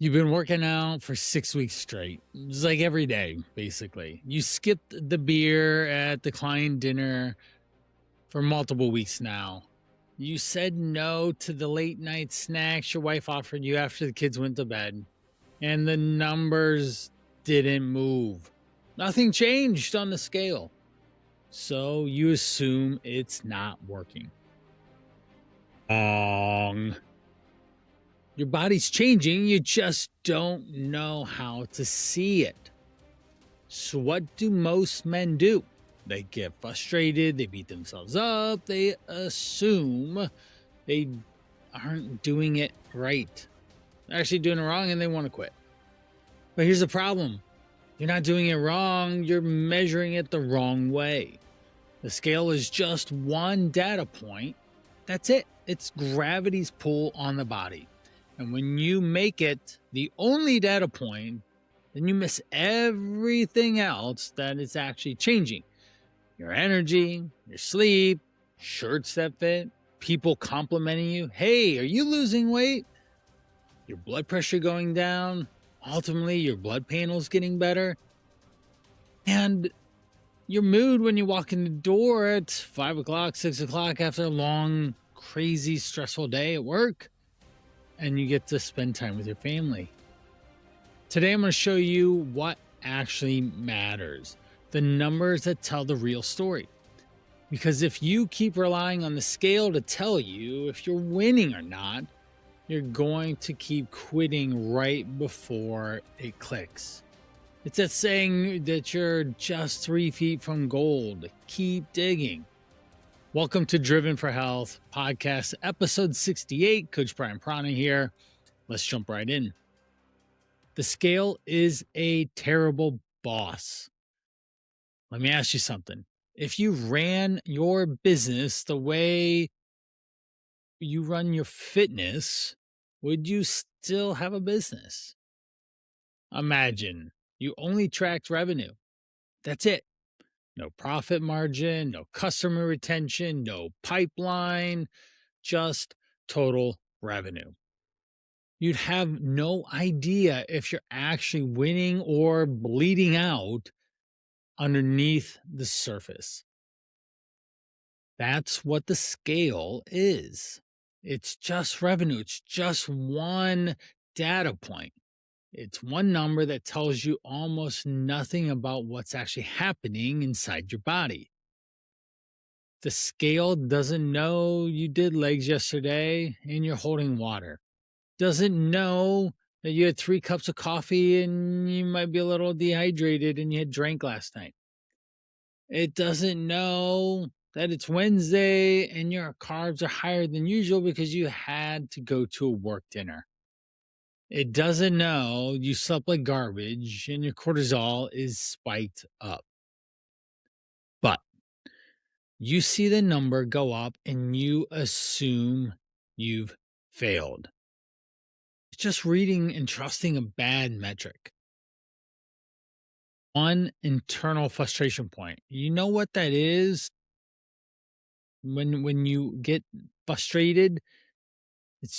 You've been working out for 6 weeks straight. It's like every day, basically. You skipped the beer at the client dinner for multiple weeks now. You said no to the late night snacks your wife offered you after the kids went to bed, and the numbers didn't move. Nothing changed on the scale. So you assume it's not working. Wrong. Your body's changing, you just don't know how to see it. So, what do most men do? They get frustrated, they beat themselves up, they assume they aren't doing it right. They're actually doing it wrong and they want to quit. But here's the problem: you're not doing it wrong, you're measuring it the wrong way. The scale is just one data point. That's it, it's gravity's pull on the body. And when you make it the only data point, then you miss everything else that is actually changing. Your energy, your sleep, shirts that fit, people complimenting you. Hey, are you losing weight? Your blood pressure going down. Ultimately, your blood panel's getting better. And your mood when you walk in the door at 5 o'clock, 6 o'clock after a long, crazy, stressful day at work. And you get to spend time with your family. Today, I'm going to show you what actually matters, the numbers that tell the real story. Because if you keep relying on the scale to tell you if you're winning or not, you're going to keep quitting right before it clicks. It's that saying that you're just 3 feet from gold. Keep digging. Welcome to Driven for Health podcast, episode 68. Coach Brian Prana here. Let's jump right in. The scale is a terrible boss. Let me ask you something. If you ran your business the way you run your fitness, would you still have a business? Imagine you only tracked revenue. That's it. No profit margin, no customer retention, no pipeline, just total revenue. You'd have no idea if you're actually winning or bleeding out underneath the surface. That's what the scale is. It's just revenue. It's just one data point. It's one number that tells you almost nothing about what's actually happening inside your body. The scale doesn't know you did legs yesterday and you're holding water. Doesn't know that you had 3 cups of coffee and you might be a little dehydrated and you had drank last night. It doesn't know that it's Wednesday and your carbs are higher than usual because you had to go to a work dinner. It doesn't know you slept like garbage and your cortisol is spiked up. But you see the number go up and you assume you've failed. It's just reading and trusting a bad metric. One internal frustration point. You know what that is? When you get frustrated,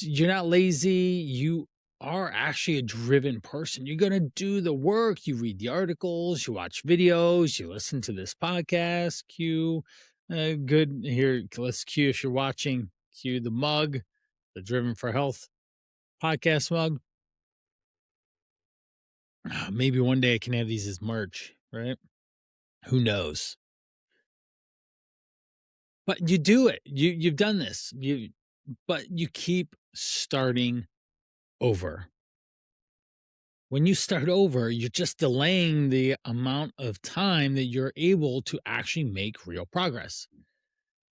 you're not lazy, you are actually a driven person. You're going to do the work, you read the articles, you watch videos, you listen to this podcast, cue good here, let's cue if you're watching, cue the mug, the Driven for Health podcast mug. Maybe one day I can have these as merch, right? Who knows? But you do it. You've done this. But you keep starting over. When you start over, you're just delaying the amount of time that you're able to actually make real progress.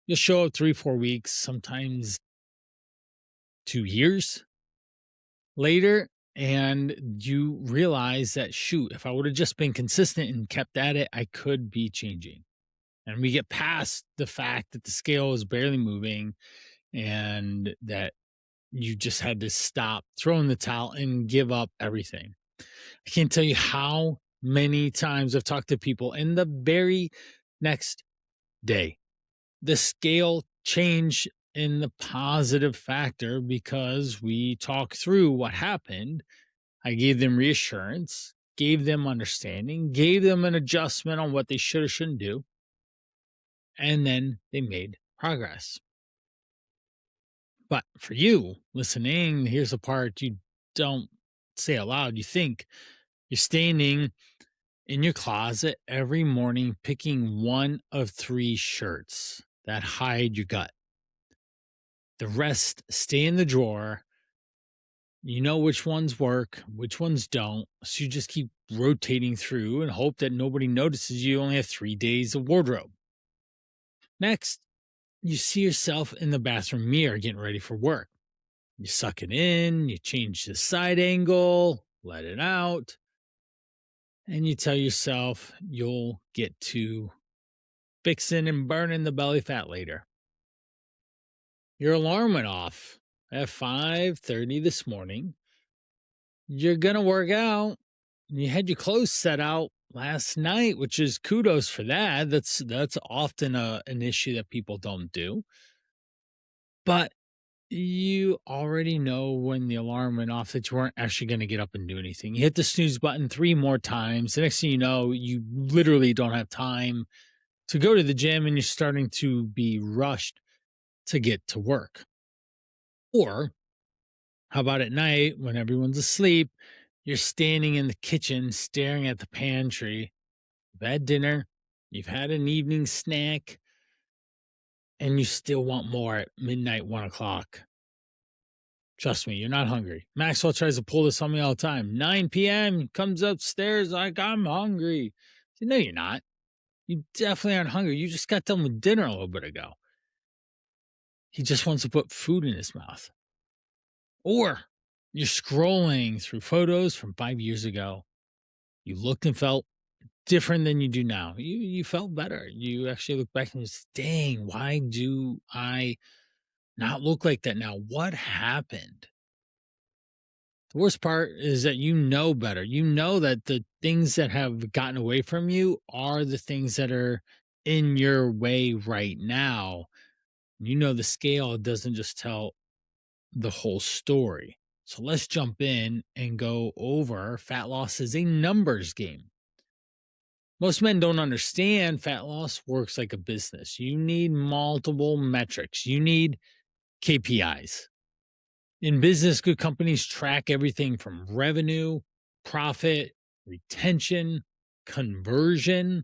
You'll show up 3, 4 weeks, sometimes 2 years later, and you realize that, shoot, if I would have just been consistent and kept at it, I could be changing. And we get past the fact that the scale is barely moving and that you just had to stop, throw in the towel, and give up everything. I can't tell you how many times I've talked to people and the very next day, the scale changed in the positive factor because we talk through what happened I gave them reassurance, gave them understanding, gave them an adjustment on what they should or shouldn't do, and then they made progress. But for you listening, here's the part you don't say aloud. You think you're standing in your closet every morning picking one of 3 shirts that hide your gut. The rest stay in the drawer. You know which ones work, which ones don't. So you just keep rotating through and hope that nobody notices you only have 3 days of wardrobe. Next, you see yourself in the bathroom mirror getting ready for work. You suck it in, you change the side angle, let it out, and you tell yourself you'll get to fixing and burning the belly fat later. Your alarm went off at 5:30 this morning. You're going to work out. You had your clothes set out last night, which is kudos for that. That's often an issue that people don't do. But you already know when the alarm went off that you weren't actually going to get up and do anything. You hit the snooze button 3 more times. The next thing you know, you literally don't have time to go to the gym and you're starting to be rushed to get to work. Or how about at night when everyone's asleep, you're standing in the kitchen staring at the pantry. You've had dinner, you've had an evening snack, and you still want more at midnight, 1 o'clock. Trust me, you're not hungry. Maxwell tries to pull this on me all the time. 9 p.m. comes upstairs like I'm hungry. I say, no, you're not. You definitely aren't hungry. You just got done with dinner a little bit ago. He just wants to put food in his mouth. Or you're scrolling through photos from 5 years ago. You looked and felt different than you do now. You felt better. You actually look back and just, dang, why do I not look like that now? What happened? The worst part is that you know better. You know that the things that have gotten away from you are the things that are in your way right now. You know the scale doesn't just tell the whole story. So let's jump in and go over fat loss is a numbers game. Most men don't understand fat loss works like a business. You need multiple metrics. You need KPIs. In business, good companies track everything from revenue, profit, retention, conversion,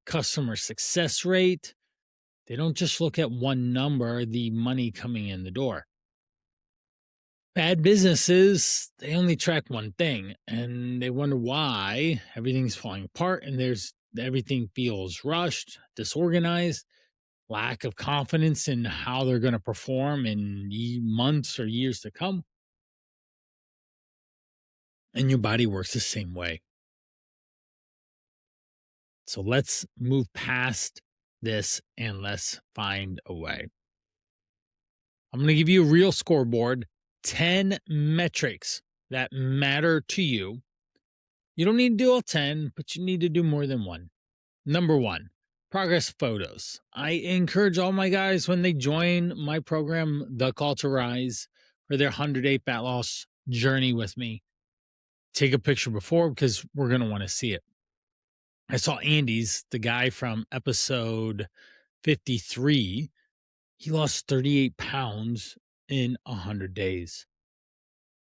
customer success rate. They don't just look at one number, the money coming in the door. Bad businesses, they only track one thing and they wonder why everything's falling apart and everything feels rushed, disorganized, lack of confidence in how they're going to perform in months or years to come. And your body works the same way. So let's move past this and let's find a way. I'm going to give you a real scoreboard, 10 metrics that matter to you. You don't need to do all 10, but you need to do more than one. Number 1, progress photos. I encourage all my guys when they join my program, The Call to Rise, for their 100-day fat loss journey with me, take a picture before because we're going to want to see it. I saw Andy's, the guy from episode 53. He lost 38 pounds in 100 days.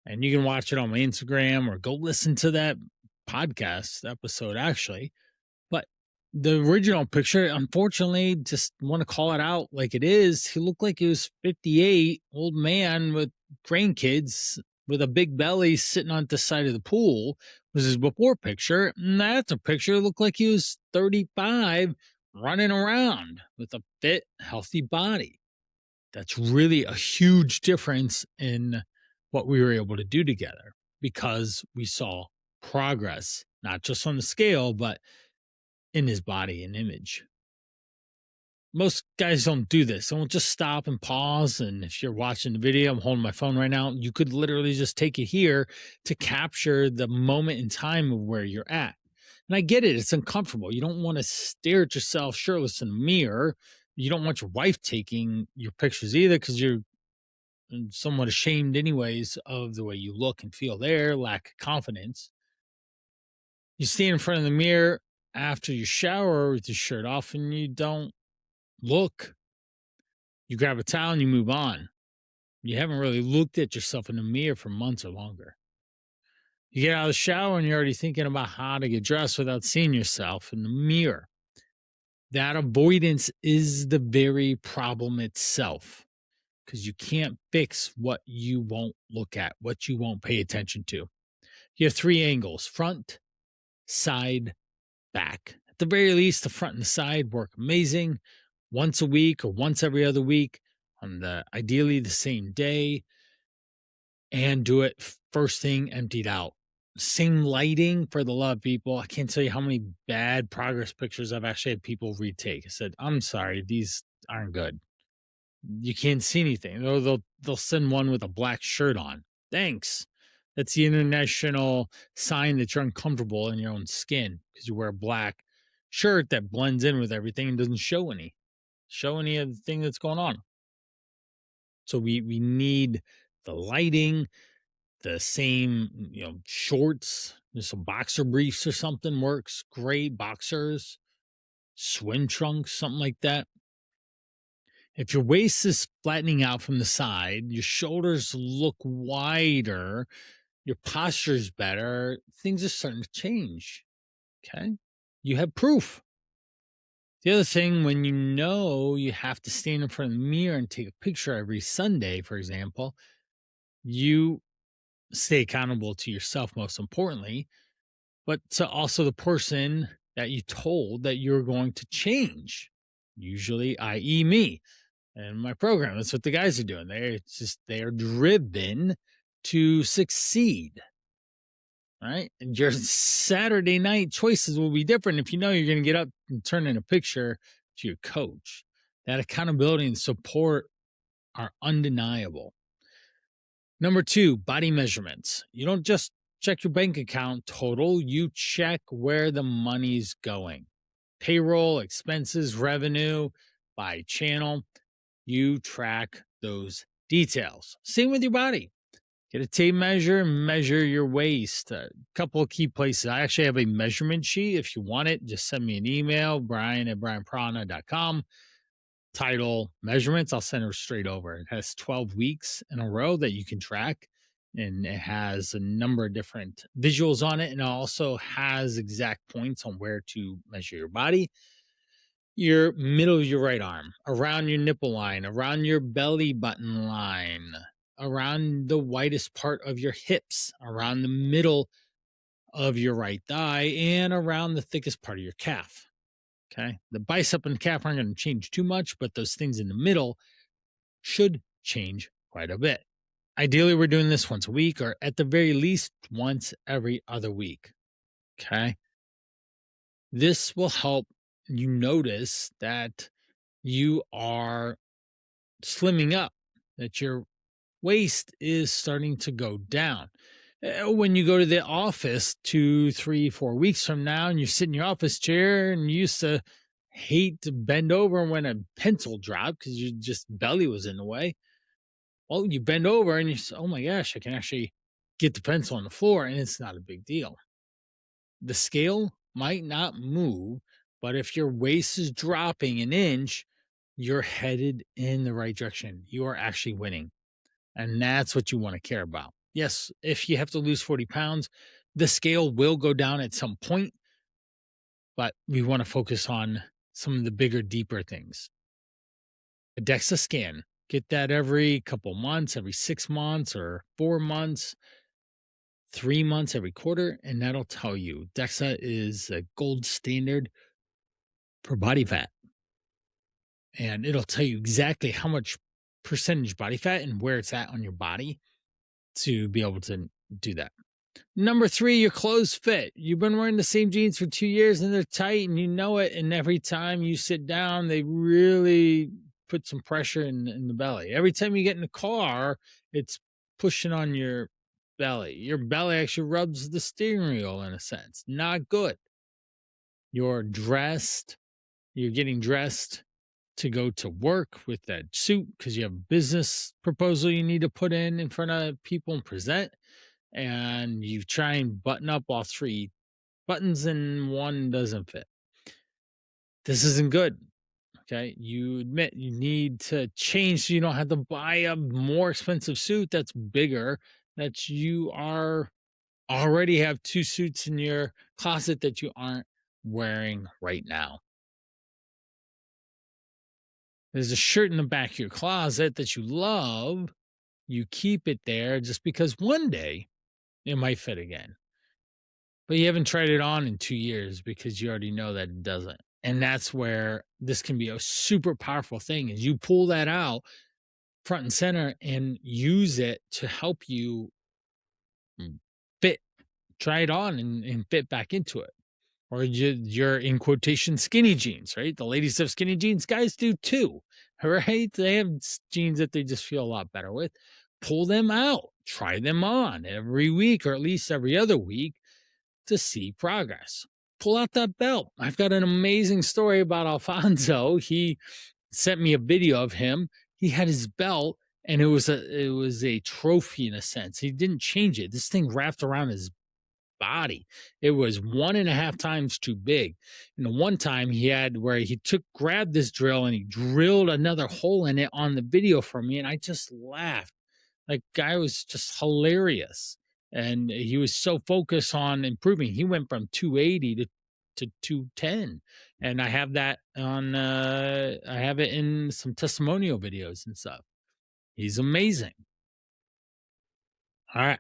And you can watch it on my Instagram or go listen to that podcast episode, actually. But the original picture, unfortunately, just want to call it out like it is. He looked like he was 58, old man with grandkids with a big belly sitting on the side of the pool. Was his before picture. And that's a picture that looked like he was 35 running around with a fit, healthy body. That's really a huge difference in what we were able to do together because we saw progress, not just on the scale, but in his body and image. Most guys don't do this. They won't just stop and pause. And if you're watching the video, I'm holding my phone right now. You could literally just take it here to capture the moment in time of where you're at. And I get it. It's uncomfortable. You don't want to stare at yourself shirtless in a mirror. You don't want your wife taking your pictures either because you're somewhat ashamed, anyways, of the way you look and feel there, lack of confidence. You stand in front of the mirror after you shower with your shirt off and you don't look. You grab a towel and you move on. You haven't really looked at yourself in the mirror for months or longer. You get out of the shower and you're already thinking about how to get dressed without seeing yourself in the mirror. That avoidance is the very problem itself, because you can't fix what you won't look at, what you won't pay attention to. You have three angles: front, side, back. At the very least, the front and the side work amazing once a week or once every other week on the ideally the same day, and do it first thing emptied out. Same lighting, for the love of people. I can't tell you how many bad progress pictures I've actually had people retake. I said, I'm sorry, these aren't good. You can't see anything. They'll send one with a black shirt on. Thanks. That's the international sign that you're uncomfortable in your own skin because you wear a black shirt that blends in with everything and doesn't show any of the thing that's going on. So we need the lighting, the same, shorts, some boxer briefs or something works great. Boxers, swim trunks, something like that. If your waist is flattening out from the side, your shoulders look wider, your posture's better, things are starting to change. Okay. You have proof. The other thing, when you have to stand in front of the mirror and take a picture every Sunday, for example, you stay accountable to yourself, most importantly, but to also the person that you told that you're going to change, usually, i.e., me and my program. That's what the guys are doing. They are driven to succeed. Right. And your Saturday night choices will be different if you know you're going to get up and turn in a picture to your coach. That accountability and support are undeniable. Number 2, body measurements. You don't just check your bank account total, you check where the money's going. Payroll, expenses, revenue by channel. You track those details. Same with your body. Get a tape measure and measure your waist. A couple of key places. I actually have a measurement sheet. If you want it, just send me an email, brian@brianprana.com. Title measurements. I'll send it straight over. It has 12 weeks in a row that you can track, and it has a number of different visuals on it, and it also has exact points on where to measure your body. Your middle of your right arm, around your nipple line, around your belly button line, around the widest part of your hips, around the middle of your right thigh, and around the thickest part of your calf. Okay. The bicep and calf aren't going to change too much, but those things in the middle should change quite a bit. Ideally, we're doing this once a week, or at the very least once every other week. Okay. This will help you notice that you are slimming up, that your waist is starting to go down. When you go to the office 2, 3, 4 weeks from now and you sit in your office chair and you used to hate to bend over when a pencil dropped because your just belly was in the way. Well, you bend over and you say, oh my gosh, I can actually get the pencil on the floor, and it's not a big deal. The scale might not move, but if your waist is dropping an inch, you're headed in the right direction. You are actually winning. And that's what you want to care about. Yes, if you have to lose 40 pounds, the scale will go down at some point, but we want to focus on some of the bigger, deeper things. A DEXA scan, get that every couple months, every 6 months or 4 months, 3 months, every quarter, and that'll tell you. DEXA is a gold standard for body fat. And it'll tell you exactly how much percentage body fat and where it's at on your body to be able to do that. Number 3, your clothes fit. You've been wearing the same jeans for 2 years and they're tight and you know it. And every time you sit down, they really put some pressure in the belly. Every time you get in the car, it's pushing on your belly. Your belly actually rubs the steering wheel in a sense. Not good. You're getting dressed to go to work with that suit because you have a business proposal you need to put in front of people and present, and you try and button up all three buttons and one doesn't fit. This isn't good. Okay. You admit you need to change so you don't have to buy a more expensive suit that's bigger, that you are already have two suits in your closet that you aren't wearing right now. There's a shirt in the back of your closet that you love. You keep it there just because one day it might fit again. But you haven't tried it on in 2 years because you already know that it doesn't. And that's where this can be a super powerful thing is you pull that out front and center and use it to help you fit, try it on and fit back into it. Or you're in quotation skinny jeans, right? The ladies have skinny jeans, guys do too, right? They have jeans that they just feel a lot better with. Pull them out, try them on every week or at least every other week to see progress. Pull out that belt. I've got an amazing story about Alfonso. He sent me a video of him. He had his belt and it was a trophy in a sense. He didn't change it. This thing wrapped around his body. It was 1.5 times too big. And the one time he had where he grabbed this drill and he drilled another hole in it on the video for me. And I just laughed. Like, guy was just hilarious. And he was so focused on improving. He went from 280 to 210. And I have that on I have it in some testimonial videos and stuff. He's amazing. All right.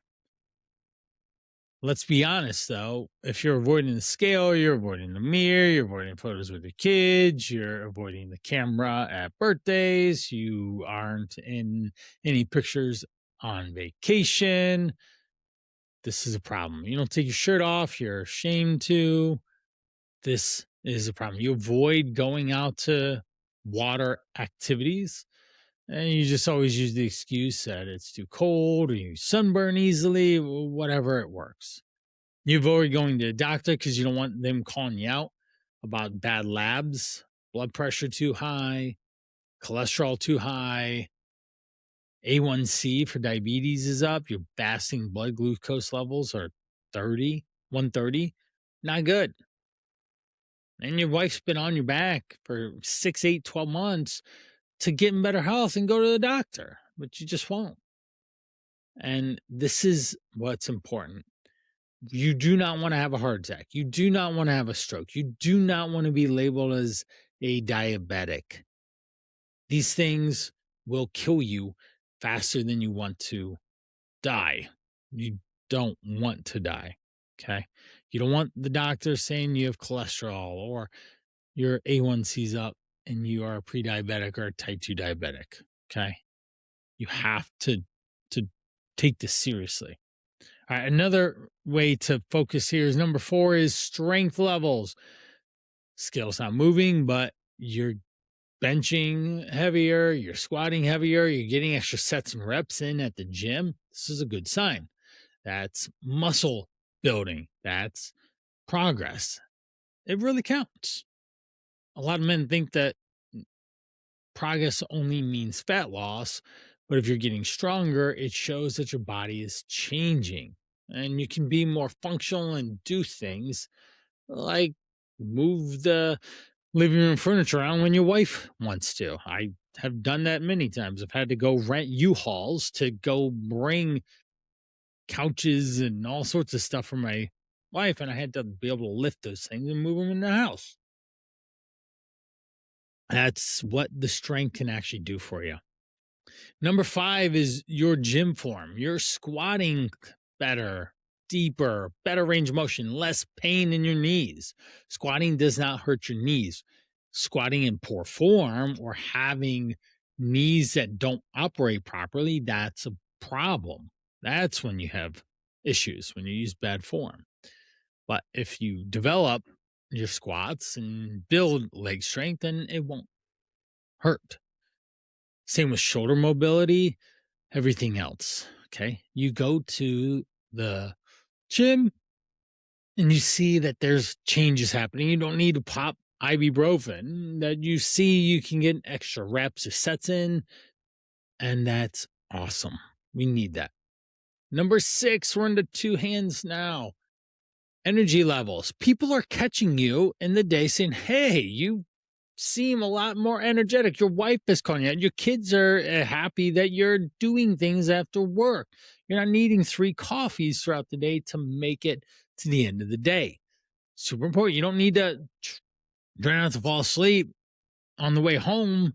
Let's be honest, though. If you're avoiding the scale, you're avoiding the mirror, you're avoiding photos with your kids, you're avoiding the camera at birthdays, you aren't in any pictures on vacation. This is a problem. You don't take your shirt off, you're ashamed to. This is a problem. You avoid going out to water activities. And you just always use the excuse that it's too cold or you sunburn easily, whatever it works. You avoid going to the doctor because you don't want them calling you out about bad labs, blood pressure too high, cholesterol too high, A1C for diabetes is up, your fasting blood glucose levels are 130. Not good. And your wife's been on your back for 6, 8, 12 months to get in better health and go to the doctor, but you just won't. And this is what's important. You do not want to have a heart attack. You do not want to have a stroke. You do not want to be labeled as a diabetic. These things will kill you faster than you want to die. You don't want to die. Okay. You don't want the doctor saying you have cholesterol or your A1C's up and you are pre-diabetic or type 2 diabetic. Okay. You have to take this seriously. All right, another way to focus here is number 4 is strength levels. Scale's not moving, but you're benching heavier, you're squatting heavier, you're getting extra sets and reps in at the gym. This is a good sign. That's muscle building. That's progress. It really counts. A lot of men think that progress only means fat loss, but if you're getting stronger, it shows that your body is changing and you can be more functional and do things like move the living room furniture around when your wife wants to. I have done that many times. I've had to go rent U-Hauls to go bring couches and all sorts of stuff for my wife, and I had to be able to lift those things and move them in the house. That's what the strength can actually do for you. Number 5 is your gym form. You're squatting better, deeper, better range of motion, less pain in your knees. Squatting does not hurt your knees. Squatting in poor form or having knees that don't operate properly, that's a problem. That's when you have issues, when you use bad form. But if you develop your squats and build leg strength, then it won't hurt. Same with shoulder mobility, everything else. Okay. You go to the gym and you see that there's changes happening. You don't need to pop ibuprofen that you see you can get extra reps or sets in, and that's awesome. We need that. Number 6, we're into 2 hands now. Energy levels. People are catching you in the day saying, hey, you seem a lot more energetic. Your wife is calling you out. Your kids are happy that you're doing things after work. You're not needing 3 coffees throughout the day to make it to the end of the day. Super important. You don't need to try not to fall asleep on the way home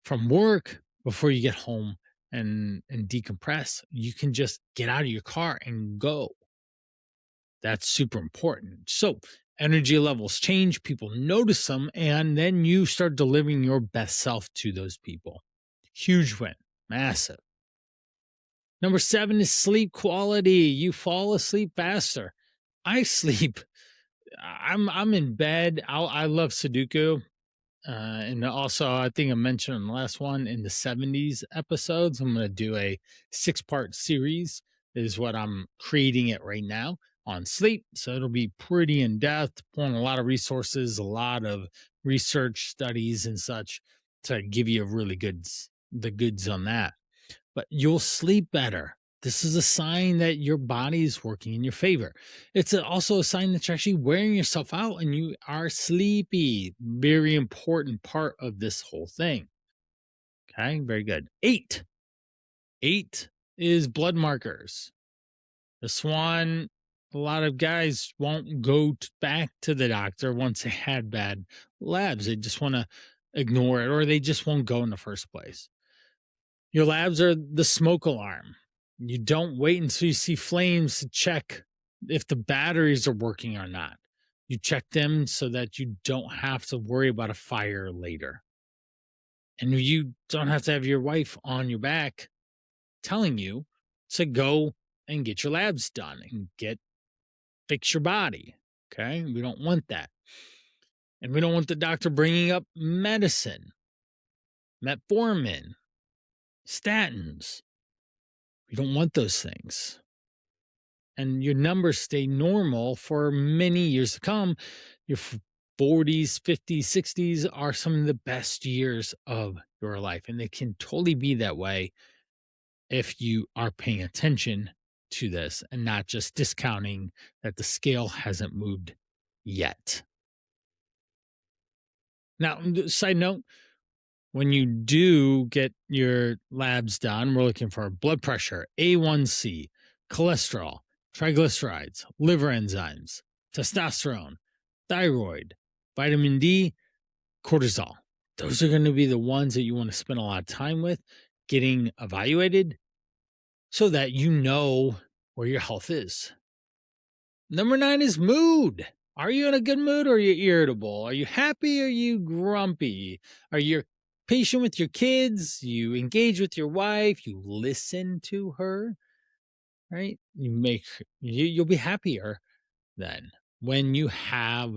from work before you get home and decompress. You can just get out of your car and go. That's super important. So energy levels change, people notice them, and then you start delivering your best self to those people. Huge win, massive. Number 7 is sleep quality. You fall asleep faster. I sleep. I'm in bed. I love Sudoku. And also, I think I mentioned in the last one in the 70s episodes, I'm going to do a 6-part series, is what I'm creating it right now on sleep. So it'll be pretty in depth, pulling a lot of resources, a lot of research studies and such to give you the goods on that. But you'll sleep better. This is a sign that your body is working in your favor. It's also a sign that you're actually wearing yourself out and you are sleepy. Very important part of this whole thing. Okay, very good. 8. 8 is blood markers. This one, a lot of guys won't go back to the doctor once they had bad labs. They just want to ignore it or they just won't go in the first place. Your labs are the smoke alarm. You don't wait until you see flames to check if the batteries are working or not. You check them so that you don't have to worry about a fire later. And you don't have to have your wife on your back telling you to go and get your labs done and fix your body. Okay. We don't want that. And we don't want the doctor bringing up medicine, metformin, statins. We don't want those things. And your numbers stay normal for many years to come. Your 40s, 50s, 60s are some of the best years of your life. And they can totally be that way if you are paying attention to this and not just discounting that the scale hasn't moved yet. Now, side note, when you do get your labs done, we're looking for blood pressure, A1C, cholesterol, triglycerides, liver enzymes, testosterone, thyroid, vitamin D, cortisol. Those are going to be the ones that you want to spend a lot of time with getting evaluated so that you know where your health is. Number 9 is mood. Are you in a good mood or are you irritable? Are you happy or are you grumpy? Are you patient with your kids? You engage with your wife? You listen to her? Right? You'll be happier then when you have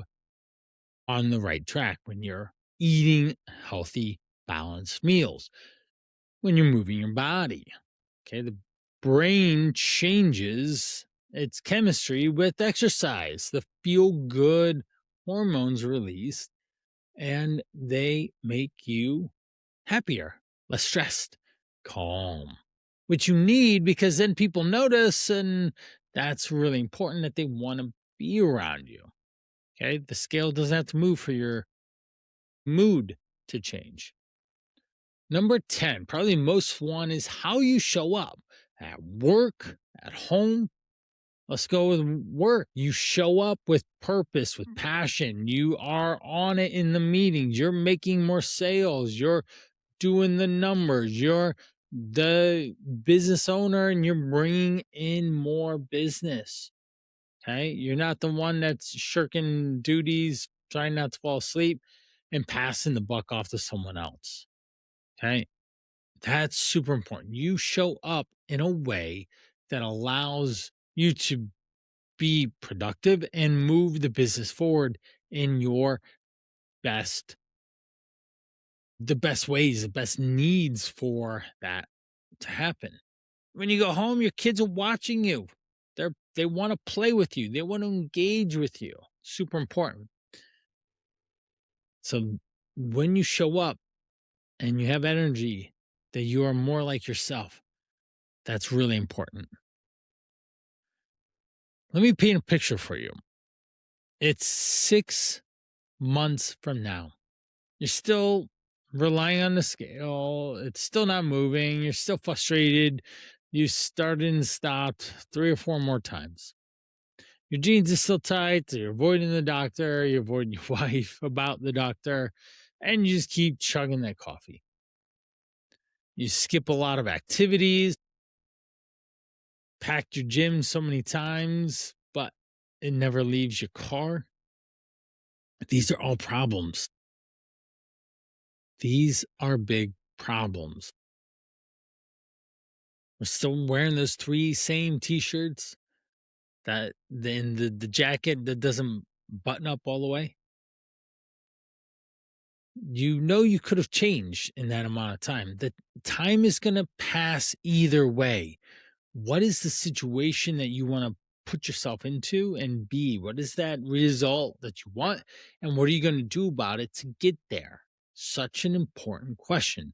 on the right track, when you're eating healthy, balanced meals, when you're moving your body. Okay, the brain changes its chemistry with exercise. The feel good hormones released and they make you happier, less stressed, calm, which you need because then people notice and that's really important that they want to be around you. Okay, the scale doesn't have to move for your mood to change. Number 10, probably most one, is how you show up at work, at home. Let's go with work. You show up with purpose, with passion. You are on it in the meetings. You're making more sales. You're doing the numbers. You're the business owner and you're bringing in more business. Okay. You're not the one that's shirking duties, trying not to fall asleep and passing the buck off to someone else. Okay. That's super important. You show up in a way that allows you to be productive and move the business forward in best, the best ways, the best needs for that to happen. When you go home, your kids are watching you. They want to play with you. They want to engage with you. Super important. So when you show up and you have energy, that you are more like yourself. That's really important. Let me paint a picture for you. It's 6 months from now. You're still relying on the scale. It's still not moving. You're still frustrated. You started and stopped 3 or 4 more times. Your jeans are still tight. You're avoiding the doctor. You're avoiding your wife about the doctor. And you just keep chugging that coffee. You skip a lot of activities, packed your gym so many times, but it never leaves your car. These are all problems. These are big problems. We're still wearing those 3 same t-shirts, that then the jacket that doesn't button up all the way. You could have changed in that amount of time. The time is going to pass either way. What is the situation that you want to put yourself into, and be what is that result that you want, and what are you going to do about it to get there? Such an important question.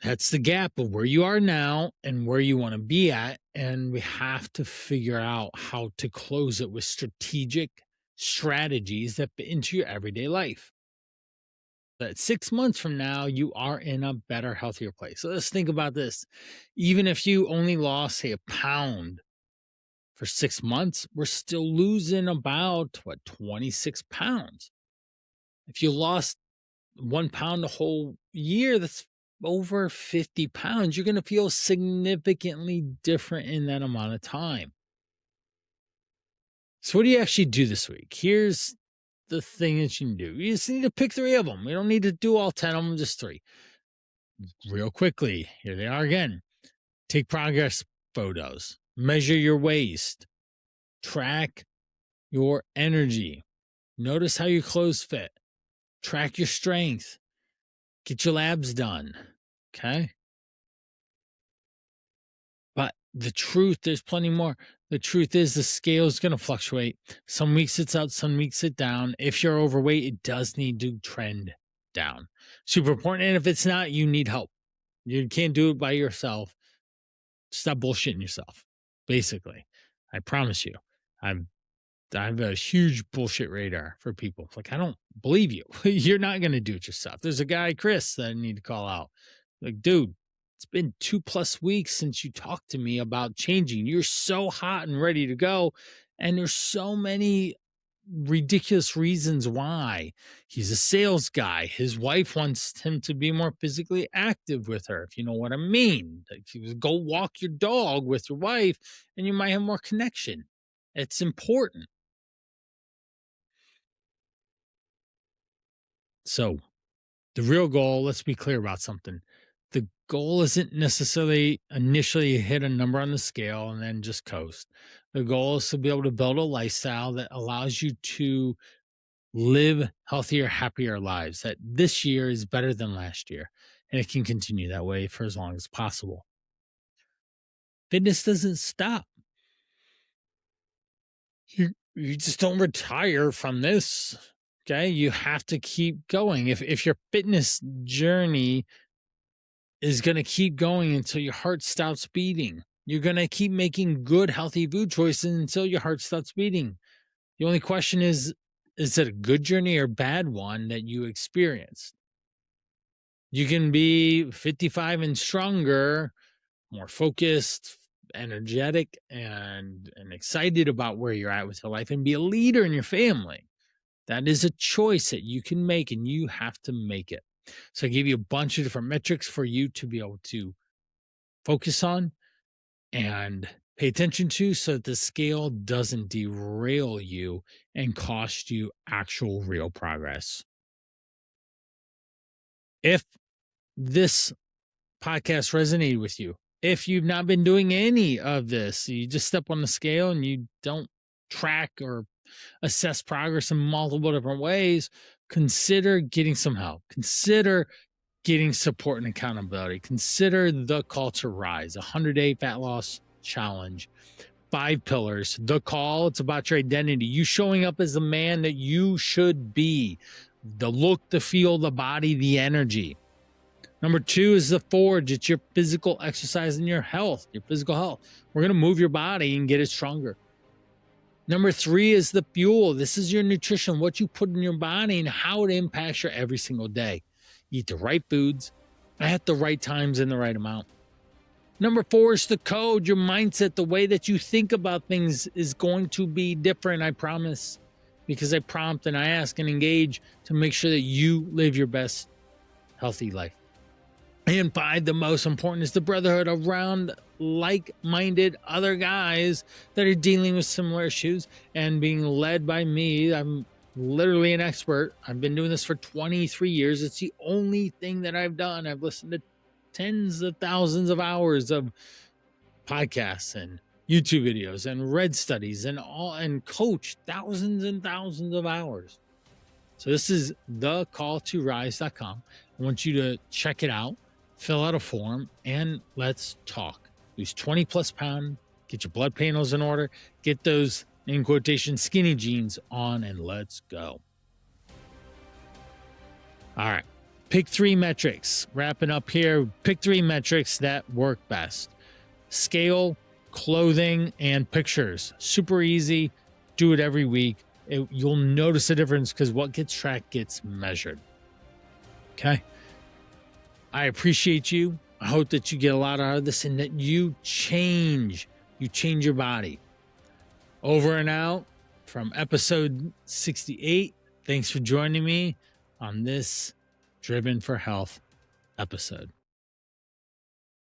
That's the gap of where you are now and where you want to be at. And we have to figure out how to close it with strategic strategies that fit into your everyday life. That 6 months from now, you are in a better, healthier place. So let's think about this. Even if you only lost, say, a pound for 6 months, we're still losing about 26 pounds. If you lost 1 pound a whole year, that's over 50 pounds. You're going to feel significantly different in that amount of time. So, what do you actually do this week? Here's the thing that you can do. You just need to pick 3 of them. You don't need to do all 10 of them, just 3. Real quickly, here they are again. Take progress photos, measure your waist, track your energy, notice how your clothes fit, track your strength, get your labs done. Okay. But the truth, there's plenty more. The truth is the scale is going to fluctuate. Some weeks it's up, some weeks it's down. If you're overweight, it does need to trend down. Super important. And if it's not, you need help. You can't do it by yourself. Stop bullshitting yourself. Basically, I promise you, I have a huge bullshit radar for people. Like, I don't believe you. You're not going to do it yourself. There's a guy, Chris, that I need to call out. Like, dude, it's been 2+ weeks since you talked to me about changing. You're so hot and ready to go. And there's so many ridiculous reasons why. He's a sales guy. His wife wants him to be more physically active with her, if you know what I mean. Like, you go walk your dog with your wife and you might have more connection. It's important. So, the real goal, let's be clear about something. The goal isn't necessarily initially hit a number on the scale and then just coast. The goal is to be able to build a lifestyle that allows you to live healthier, happier lives, that this year is better than last year. And it can continue that way for as long as possible. Fitness doesn't stop. You just don't retire from this. Okay. You have to keep going. If your fitness journey is going to keep going until your heart stops beating, you're going to keep making good, healthy food choices until your heart stops beating. The only question is it a good journey or bad one that you experienced? You can be 55 and stronger, more focused, energetic, and excited about where you're at with your life, and be a leader in your family. That is a choice that you can make, and you have to make it. So I gave you a bunch of different metrics for you to be able to focus on and pay attention to, so that the scale doesn't derail you and cost you actual real progress. If this podcast resonated with you, if you've not been doing any of this, you just step on the scale and you don't track or assess progress in multiple different ways, consider getting some help. Consider getting support and accountability. Consider the Culture Rise, a 100-day fat loss challenge. 5 pillars. The call, it's about your identity. You showing up as the man that you should be. The look, the feel, the body, the energy. Number 2 is the forge. It's your physical exercise and your health, your physical health. We're going to move your body and get it stronger. Number 3 is the fuel. This is your nutrition, what you put in your body and how it impacts you every single day. You eat the right foods at the right times in the right amount. Number 4 is the code, your mindset. The way that you think about things is going to be different, I promise, because I prompt and I ask and engage to make sure that you live your best healthy life. And 5, the most important, is the brotherhood around like-minded other guys that are dealing with similar issues and being led by me. I'm literally an expert. I've been doing this for 23 years. It's the only thing that I've done. I've listened to tens of thousands of hours of podcasts and YouTube videos and read studies and coached thousands and thousands of hours. So this is thecalltorise.com. I want you to check it out. Fill out a form and let's talk. Lose 20 plus pounds, get your blood panels in order, get those, in quotation, skinny jeans on, and let's go. All right. Pick 3 metrics. Wrapping up here. Pick 3 metrics that work best. Scale, clothing, and pictures. Super easy. Do it every week. You'll notice a difference because what gets tracked gets measured. Okay. I appreciate you. I hope that you get a lot out of this and that you change your body. Over and out from episode 68. Thanks for joining me on this Driven for Health episode.